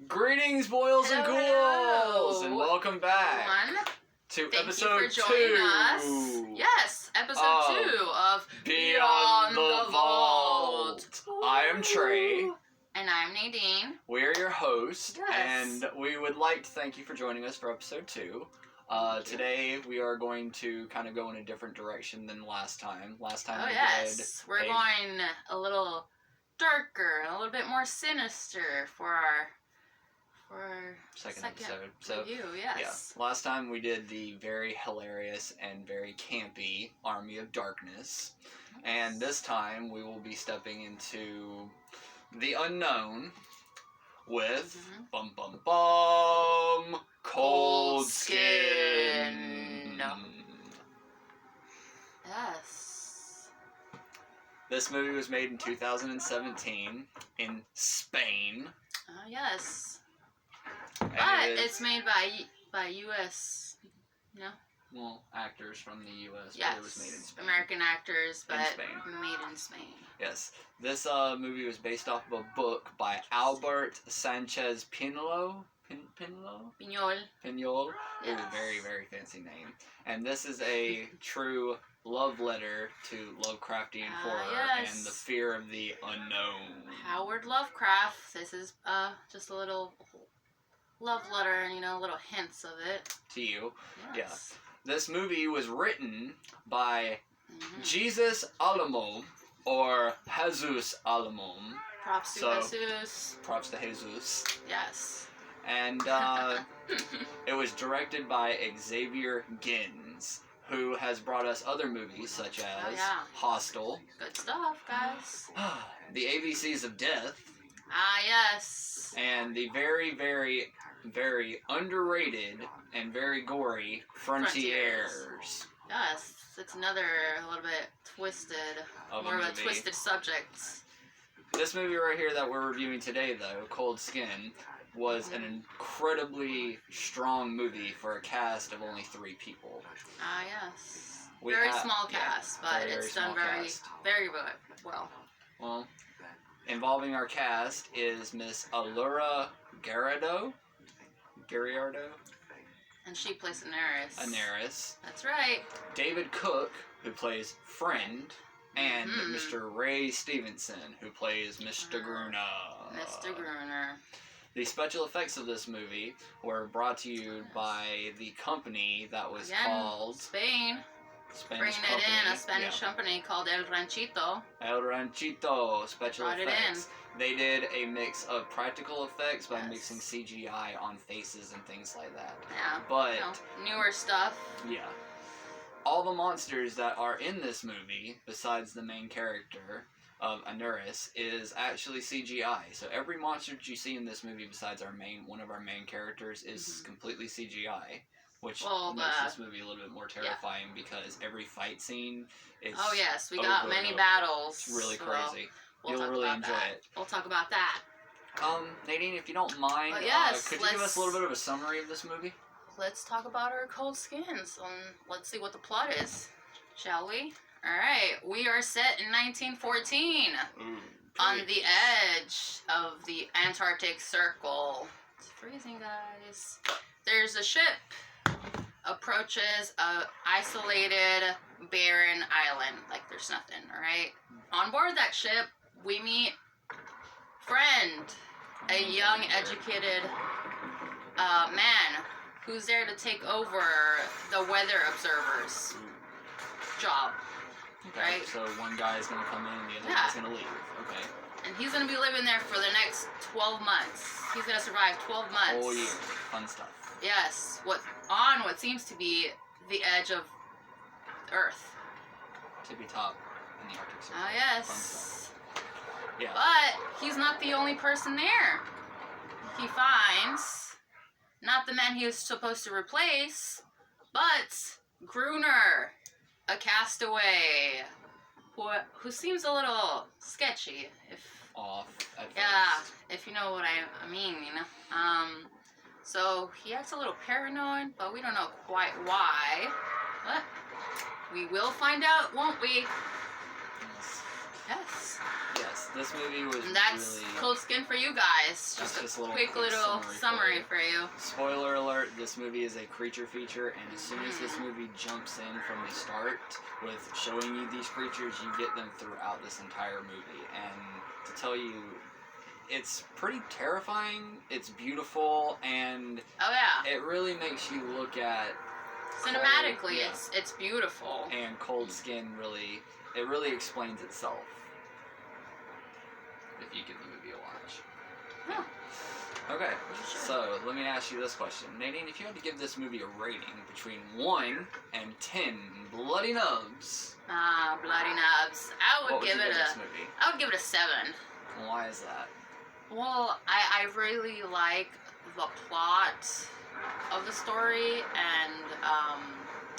Greetings, boils and ghouls, hello. and welcome back to Thank episode you for joining 2. Us. Yes, episode 2 of Beyond the Vault. I am Trey. And I'm Nadine. We're your hosts, Yes. and we would like to thank you for joining us for episode 2. Today we are going to kind of go in a different direction than last time. We're going a little darker, a little bit more sinister for our second episode. Review, yes. Yeah, last time we did the very hilarious and very campy Army of Darkness, and this time we will be stepping into the unknown with Coldskin. Yes. This movie was made in 2017 in Spain. Yes. And But it's made by U.S. No. Well, actors from the U.S. Yes. But it was made in Spain. American actors, but Spain. made in Spain. Yes. This movie was based off of a book by Albert Sanchez Pinolo. Piñol. Pinol. Yes. Ooh, very, very fancy name. And this is a true love letter to Lovecraftian horror yes. and the fear of the unknown. Howard Lovecraft. This is just a little love letter and, little hints of it. To you. Yes. Yeah. This movie was written by Jesus Alamo, or Jesus Alamo. Props to Jesus. Props to Jesus. Yes. And it was directed by Xavier Gins, who has brought us other movies such as Hostel. Good stuff, guys. The ABCs of Death. Ah, yes. And the very, very, very underrated and very gory Frontiers. Yes, it's another a little bit twisted, more of a twisted subject. This movie right here that we're reviewing today, though, Coldskin, was an incredibly strong movie for a cast of only 3 people. Ah, yes. Very small cast, but it's done very well. Well, involving our cast is Miss Allura Garrido. And she plays Daenerys. That's right. David Cook, who plays Friend, and Mr. Ray Stevenson, who plays Mr. Gruner. Mr. Gruner. The special effects of this movie were brought to you by the company that was called... Spain. Bringing it in, a Spanish company called El Ranchito. El Ranchito Special Effects. They did a mix of practical effects by mixing CGI on faces and things like that. Yeah, but newer stuff. Yeah. All the monsters that are in this movie, besides the main character of Daenerys, is actually CGI. So every monster that you see in this movie, besides one of our main characters, is completely CGI. Which makes this movie a little bit more terrifying because every fight scene is we got many battles. It's really crazy. You'll really enjoy it. We'll talk about that. Nadine, if you don't mind, could you give us a little bit of a summary of this movie? Let's talk about our cold skins. Let's see what the plot is, shall we? Alright, we are set in 1914 on the edge of the Antarctic Circle. It's freezing, guys. There's a ship approaches a isolated, barren island. Like there's nothing, alright? On board that ship, we meet Friend, a young, educated man who's there to take over the weather observer's job. Okay, right? So one guy is going to come in and the other guy's going to leave. Okay. And he's going to be living there for the next 12 months. He's going to survive 12 months. Oh, yeah. Fun stuff. Yes. What seems to be the edge of Earth. Tippy top in the Arctic Circle. Oh, yes. Fun stuff. Yeah. But he's not the only person there. He finds not the man he was supposed to replace, but Gruner, a castaway, who seems a little sketchy. Off at first. Yeah, if you know what I mean, So he acts a little paranoid, but we don't know quite why. But we will find out, won't we? Yes. Yes. Yes. this movie was And that's really... Coldskin for you guys. Just That's a quick little summary for you. Spoiler alert, this movie is a creature feature, and as soon as this movie jumps in from the start with showing you these creatures, you get them throughout this entire movie. And to tell you, it's pretty terrifying, it's beautiful, and Oh yeah. it really makes you look at... Cinematically, yeah. it's beautiful. And Coldskin really explains itself. If you give the movie a watch. Huh. Okay, Sure. so let me ask you this question. Nadine, if you had to give this movie a rating between 1 and 10 bloody nubs, Bloody nubs. I would give it this movie? I would give it a 7. And why is that? Well, I really like the plot of the story and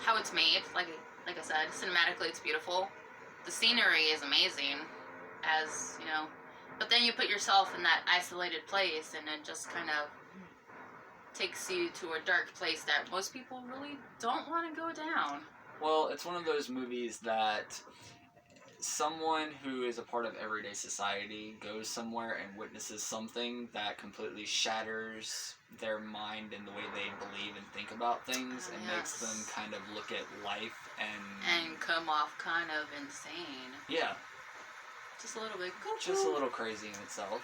how it's made. Like I said, cinematically it's beautiful. The scenery is amazing, as you know. But then you put yourself in that isolated place, and it just kind of takes you to a dark place that most people really don't want to go down. Well, it's one of those movies that someone who is a part of everyday society goes somewhere and witnesses something that completely shatters their mind and the way they believe and think about things, and makes them kind of look at life and come off kind of insane. Yeah. Just a little bit. Just a little crazy in itself.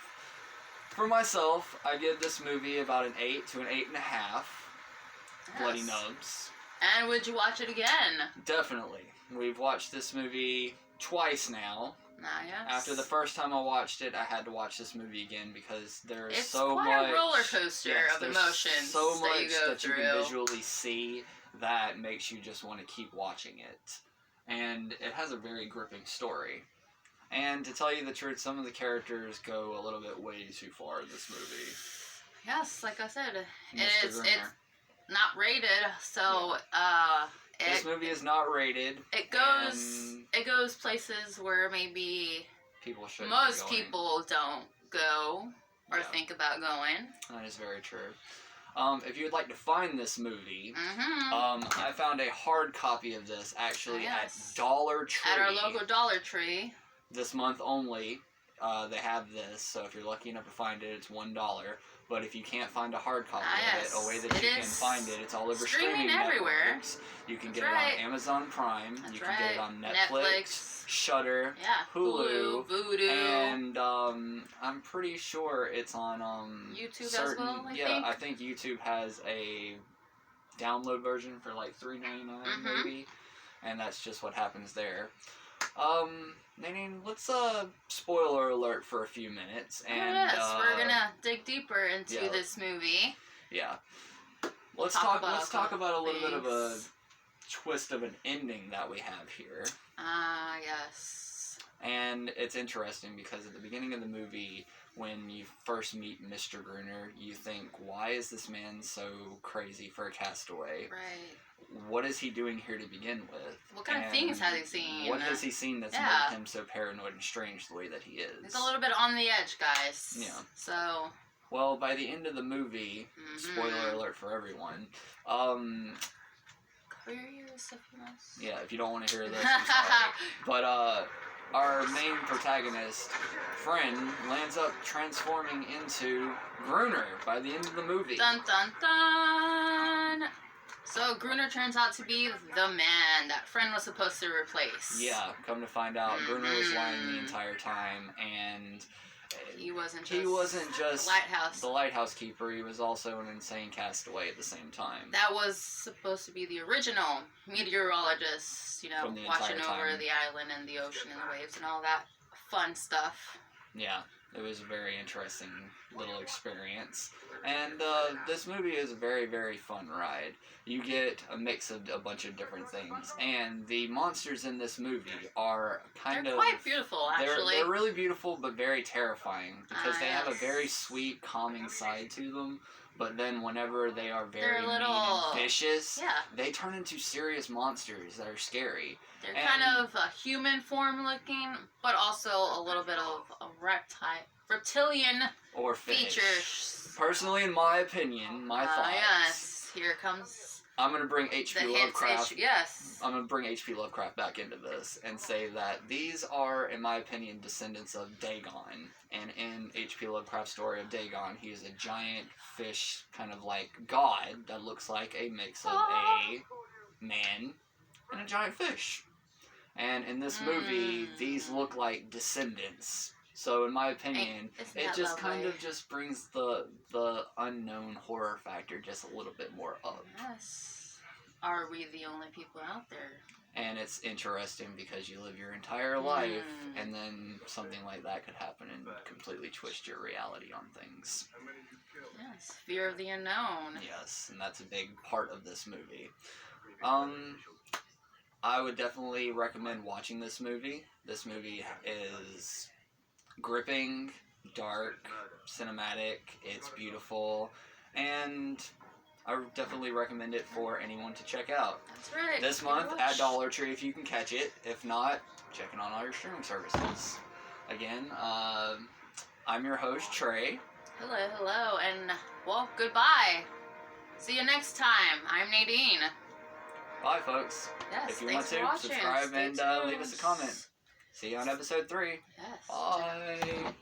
For myself, I give this movie about an 8 to an 8.5. Bloody nubs. And would you watch it again? Definitely. We've watched this movie twice now. Yes. After the first time I watched it, I had to watch this movie again because there's so much... It's quite a roller coaster of emotions so much that you go through. You can visually see that makes you just want to keep watching it. And it has a very gripping story. And to tell you the truth, some of the characters go a little bit way too far in this movie. Yes, like I said, Mr. it's Gruner. not rated, so this movie is not rated. It goes places where maybe most people don't go or think about going. That is very true. If you would like to find this movie, I found a hard copy of this actually at Dollar Tree. At our local Dollar Tree. This month only, they have this, so if you're lucky enough to find it, it's $1. But if you can't find a hard copy of it, a way that you can find it, it's all over streaming everywhere. networks. You can get it on Amazon Prime. You can get it on Netflix, Shudder, Hulu, Vudu, and I'm pretty sure it's on YouTube as well. I think YouTube has a download version for like $3.99 maybe, and that's just what happens there. Nadine, let's spoiler alert for a few minutes, and we're gonna dig deeper into this movie. Yeah, let's talk about a little bit of a twist of an ending that we have here. Yes. And it's interesting because at the beginning of the movie, when you first meet Mr. Gruner, you think, why is this man so crazy for a castaway? Right. What is he doing here to begin with? What kind of things has he seen? What has he seen that's made him so paranoid and strange the way that he is? He's a little bit on the edge, guys. Yeah. So... Well, by the end of the movie, spoiler alert for everyone, cover your ears if you must. Yeah, if you don't want to hear this, I'm sorry. But, our main protagonist, friend, lands up transforming into Gruner by the end of the movie. Dun dun dun! So Gruner turns out to be the man that friend was supposed to replace. Yeah, come to find out, Gruner was lying the entire time, and he wasn't just the lighthouse keeper. He was also an insane castaway at the same time. That was supposed to be the original meteorologist, you know, watching over the island and the ocean and the waves and all that fun stuff. Yeah, it was a very interesting little experience. And this movie is a very, very fun ride. You get a mix of a bunch of different things. And the monsters in this movie are they're quite beautiful, actually. They're really beautiful, but very terrifying. Because they have a very sweet, calming side to them. But then whenever they are very mean and vicious, they turn into serious monsters that are scary. They're kind of a human form looking, but also a little bit of a reptilian or fish. Features. Personally, in my opinion, my thoughts. Yes, here comes I'm gonna bring The H.P. hints, Lovecraft. yes. I'm gonna bring H.P. Lovecraft back into this and say that these are, in my opinion, descendants of Dagon. And in H.P. Lovecraft's story of Dagon, he is a giant fish, kind of like god, that looks like a mix of a man and a giant fish. And in this movie, these look like descendants. So, in my opinion, it just kind of just brings the unknown horror factor just a little bit more up. Yes. Are we the only people out there? And it's interesting because you live your entire life, and then something like that could happen and completely twist your reality on things. Yes, fear of the unknown. Yes, and that's a big part of this movie. I would definitely recommend watching this movie. This movie is gripping, dark, cinematic, it's beautiful, and I would definitely recommend it for anyone to check out. That's right. This month at Dollar Tree if you can catch it. If not, check it on all your streaming services. Again, I'm your host, Trey. Hello, and, well, goodbye. See you next time. I'm Nadine. Bye, folks. Yes, if you want to, watching. subscribe and leave us a comment. See you on episode 3. Yes. Bye.